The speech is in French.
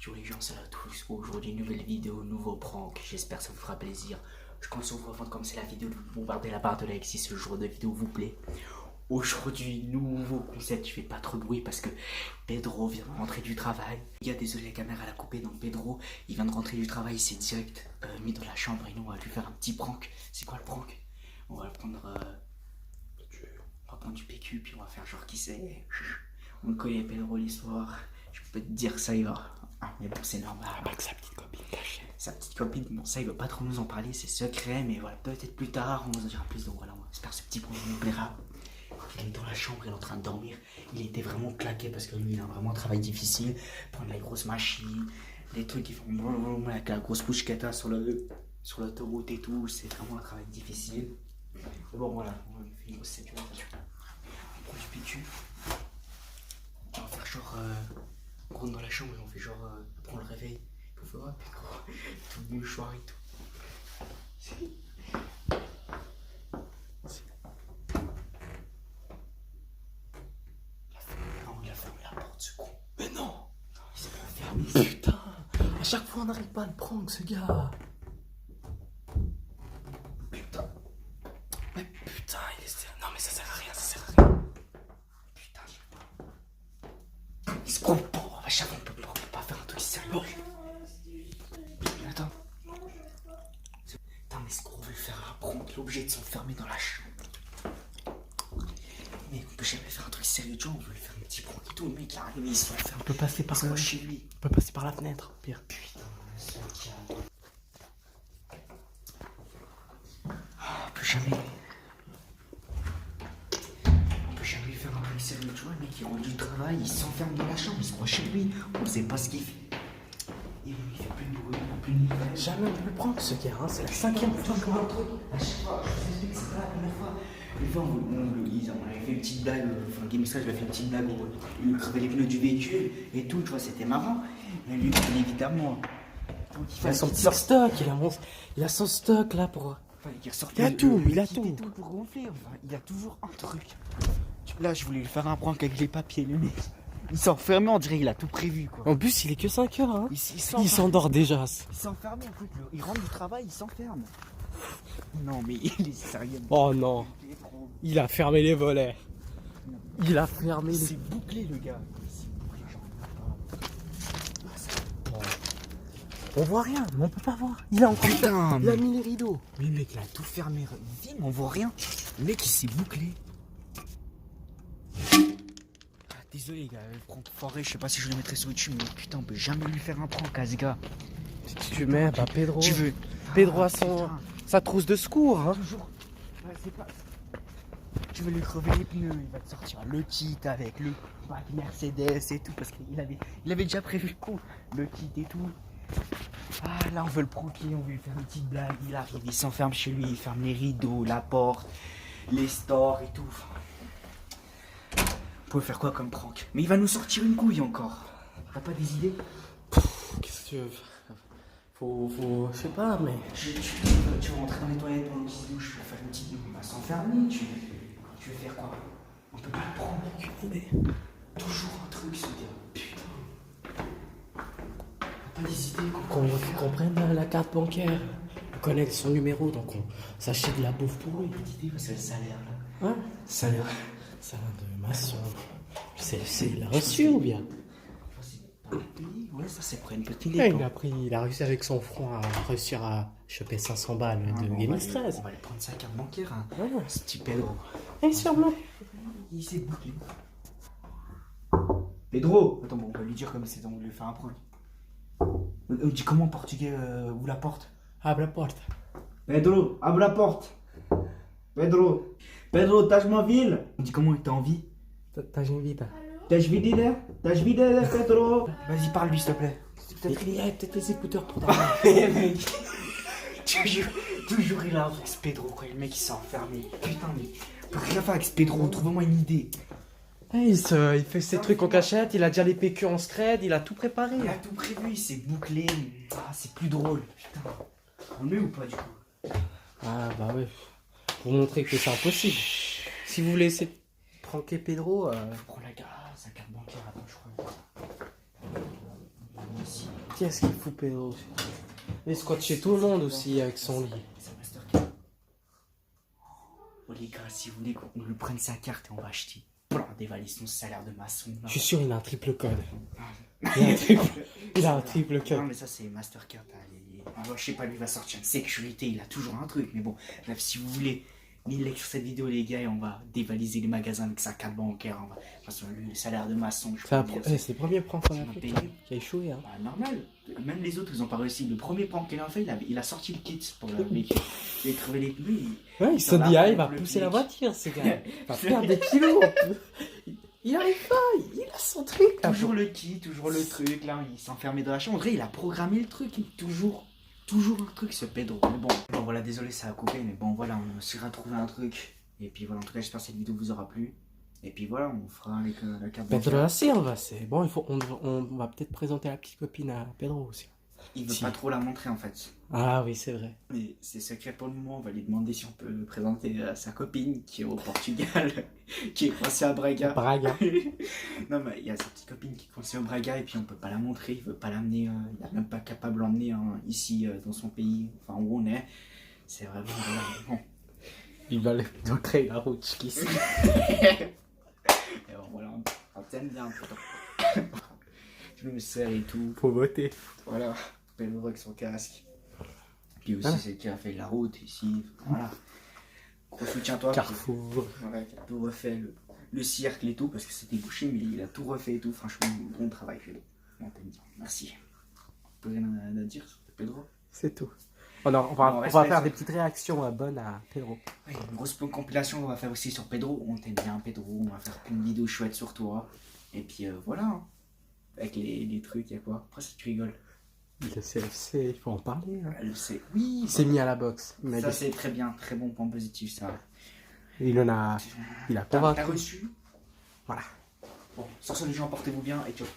Yo les gens, salut à tous. Aujourd'hui, nouvelle vidéo, nouveau prank. J'espère que ça vous fera plaisir. Je compte sur vous avant de commencer la vidéo de vous bombarder la barre de like si ce genre de vidéo vous plaît. Aujourd'hui, nouveau concept. Je fais pas trop de bruit parce que Pedro vient de rentrer du travail. Il y a désolé, la caméra l'a coupé. Donc Pedro, il vient de rentrer du travail. Il s'est direct mis dans la chambre et nous, on va lui faire un petit prank. C'est quoi le prank? On va prendre du PQ puis on va faire genre qui c'est. On connaît Pedro l'histoire. Je peux te dire ça il va. Ah, mais bon, c'est normal. Avec sa petite copine cachée. Sa petite copine, bon, ça il veut pas trop nous en parler, c'est secret, mais voilà, peut-être plus tard on vous en dira plus. Donc voilà, j'espère que ce petit projet nous plaira. Il est dans la chambre, il est en train de dormir. Il était vraiment claqué parce que lui il a vraiment un travail difficile. Prendre les grosses machines, les trucs qui font avec la grosse bouche qu'il a sur l'autoroute et tout, c'est vraiment un travail difficile. Mais bon, voilà, on fait une grosse sécurisation. On prend du PQ. On va faire genre. On rentre dans la chambre et on fait genre. Après on le réveille. On fait oh, tout le mouchoir et tout. Il a fermé la porte, ce con. Mais non! Il s'est pas fermé. Putain! À chaque fois on n'arrive pas à le prendre, ce gars! Putain. Mais putain, il est... Non mais ça sert à rien, ça sert à rien. Putain, je sais pas. Il se prend pas. À chaque fois on peut pas faire un truc sérieux. Attends. Putain, mais ce qu'on veut faire un prank, il est obligé de s'enfermer dans la chambre. Mais on peut jamais faire un truc sérieux, tu vois, on veut lui faire un petit prank et tout. Le mec il arrive, il s'enferme. On peut passer par quoi chez lui. On peut passer par la fenêtre, pire. Putain, on peut jamais lui faire un truc sérieux, tu vois. Le mec il rentre du travail, il s'enferme dans la chambre, il se croit chez lui. On sait pas ce qu'il fait. Et il fait plus de bruit, plus de bruit. Jamais on peut le prendre, ce gars, hein. C'est la 5e fois qu'on un truc. À chaque fois, je vous explique, c'est pas la première fois. Une fois, on avait fait une petite blague, enfin, Game Extra, je lui ai fait une petite blague où il crevait les pneus du véhicule et tout, tu vois, c'était marrant. Mais lui, bien évidemment. Donc, Il a son petit stock, il a son stock là pour... Il a tout, il a tout. Pour gonfler, enfin, il a toujours un truc. Là, je voulais lui faire un prank avec les papiers, le mec. Il s'est enfermé, on dirait qu'il a tout prévu, quoi. En plus, il est que 5 heures, hein. Il s'endort déjà. Il s'est enfermé, en fait. Il rentre du travail, il s'enferme. Non, mais il est sérieux. Oh non. Il a fermé les volets. Il a fermé les... C'est bouclé, le gars. On voit rien, mais on peut pas voir. Il a encore... Putain, il a mis les rideaux. Mais le mec, il a tout fermé. Vime, on voit rien. Le mec, il s'est bouclé. Ah, désolé, les gars. Le prank foiré, je sais pas si je le mettrai sur YouTube, mais putain, on peut jamais lui faire un prank à ce gars. Si tu mets, bah Pedro. Tu veux. Pedro a sa trousse de secours, hein. Toujours. Ouais, c'est pas. Tu veux lui crever les pneus, il va te sortir le kit avec le bac Mercedes et tout, parce qu'il avait déjà prévu le coup. Le kit et tout. Ah, là, on veut le pranker, on veut lui faire une petite blague. Il arrive, il s'enferme chez lui, il ferme les rideaux, la porte, les stores et tout. On peut faire quoi comme prank? Mais il va nous sortir une couille encore. T'as pas des idées? Qu'est-ce que tu veux? Faut... Je sais pas, mais... Tu vas rentrer dans les toilettes pendant qu'il se douche pour faire une petite... On va s'enfermer, tu veux faire quoi? On peut pas le prendre, aucune idée. Toujours un truc, ce gars. Putain. T'as pas des idées Qu'on prenne la carte bancaire. On connaît son numéro, donc on s'achète de la bouffe pour lui. Petite idée, parce que le salaire, là. Hein? Salaire de maçon. C'est il a reçu ou bien? Ouais, ça c'est pour une petite idée. Il a réussi avec son front à réussir à choper 500 balles de Game 13. On va aller prendre sa carte bancaire, hein. Ouais. Ce petit Pedro. Et sûrement. Il s'est bouclé. Pedro! Attends, bon, on va lui dire comme c'est on lui fait un prank. On dit comment en portugais ouvre la porte? Abre la porte. Pedro, abre la porte. Pedro, estás móvel? On dit comment t'as envie? T'as une vie, T'as vidé, Pedro? Vas-y, parle lui s'il te plaît. Il y a peut-être les écouteurs pour ta Mec, toujours il a un truc ce Pedro, quoi. Le mec il s'est enfermé. Putain, mais on peut rien faire avec ce Pedro, trouve-moi une idée. Il fait ses trucs en cachette, il a déjà les PQ en scred, il a tout préparé. Il a tout prévu, il s'est bouclé. Ah, c'est plus drôle. Putain. On le met ou pas du coup? Ah bah ouais. Pour montrer que c'est impossible. Si vous voulez essayer de pranker Pedro... Faut prendre sa carte bancaire, attends, je crois. Ici. Qu'est-ce qu'il fout, Pedro? Il squatte chez tout le monde aussi avec son lit. C'est Mastercard. Oh les gars, si vous voulez qu'on lui prenne sa carte et on va acheter plein des valises, son salaire de maçon. Là. Je suis sûr, il a un triple code. Il a un triple Non code. mais ça c'est Mastercard. Je sais pas, lui va sortir une sécurité, il a toujours un truc. Mais bon, bref, si vous voulez, mille likes sur cette vidéo les gars et on va dévaliser les magasins avec sa carte bancaire. De toute façon, lui, le salaire de maçon, je peux dire, C'est le premier prank qu'on a fait. payé. Qui a échoué, hein. Bah, normal. Même les autres, ils ont pas réussi. Le premier prank qu'il a fait, il a sorti le kit pour le mec. Il a crevé les pneus. Ouais, il se dit, ah, il va pousser la voiture, ce gars. Il va perdre des kilos. Il arrive pas, il a son truc. Là, Toujours le kit, toujours le truc. Là, il s'est enfermé dans la chambre. En vrai, il a programmé le truc. Toujours un truc, ce Pedro. Mais bon, voilà, désolé, ça a coupé. Mais bon, voilà, on essaiera de trouver un truc. Et puis voilà, en tout cas, j'espère que cette vidéo vous aura plu. Et puis voilà, on fera avec la carte Pedro bancaire. da Silva, c'est bon, on va peut-être présenter la petite copine à Pedro aussi. Il veut Si. pas trop la montrer en fait. Ah oui, c'est vrai. Mais c'est secret pour le moment, on va lui demander si on peut présenter sa copine qui est au Portugal, qui est coincée à Braga. Braga. Non mais il y a sa petite copine qui est coincée au Braga et puis on peut pas la montrer, il veut pas l'amener, il est même pas capable de l'emmener ici dans son pays, enfin où on est. C'est vraiment bon. Il va le créer la route jusqu'ici. Et bon, voilà, on t'aime bien putain. Je me sers et tout. Faut voter. Voilà, Pedro avec son casque. Puis aussi Voilà. c'est qui a fait la route ici, voilà. Gros soutien toi. Carrefour. Voilà, il a tout refait, le cercle et tout, parce que c'était bouché, mais il a tout refait et tout. Franchement, bon travail, Pedro. On t'aime bien, merci. Plus rien à dire sur Pedro. C'est tout. On va faire des petites réactions bonnes à Pedro. Ouais, une grosse compilation qu'on va faire aussi sur Pedro. On t'aime bien, Pedro. On va faire plein de vidéos chouettes sur toi. Et puis voilà, hein. Avec les trucs, il y a quoi? Après, ça tu rigoles. Le CFC, il faut en parler. Hein. Oui, Il s'est mis à la boxe. ça c'est très bien, très bon point positif ça. Il a T'as convaincu. reçu? Voilà. Bon, sur ce les gens, portez-vous bien et ciao.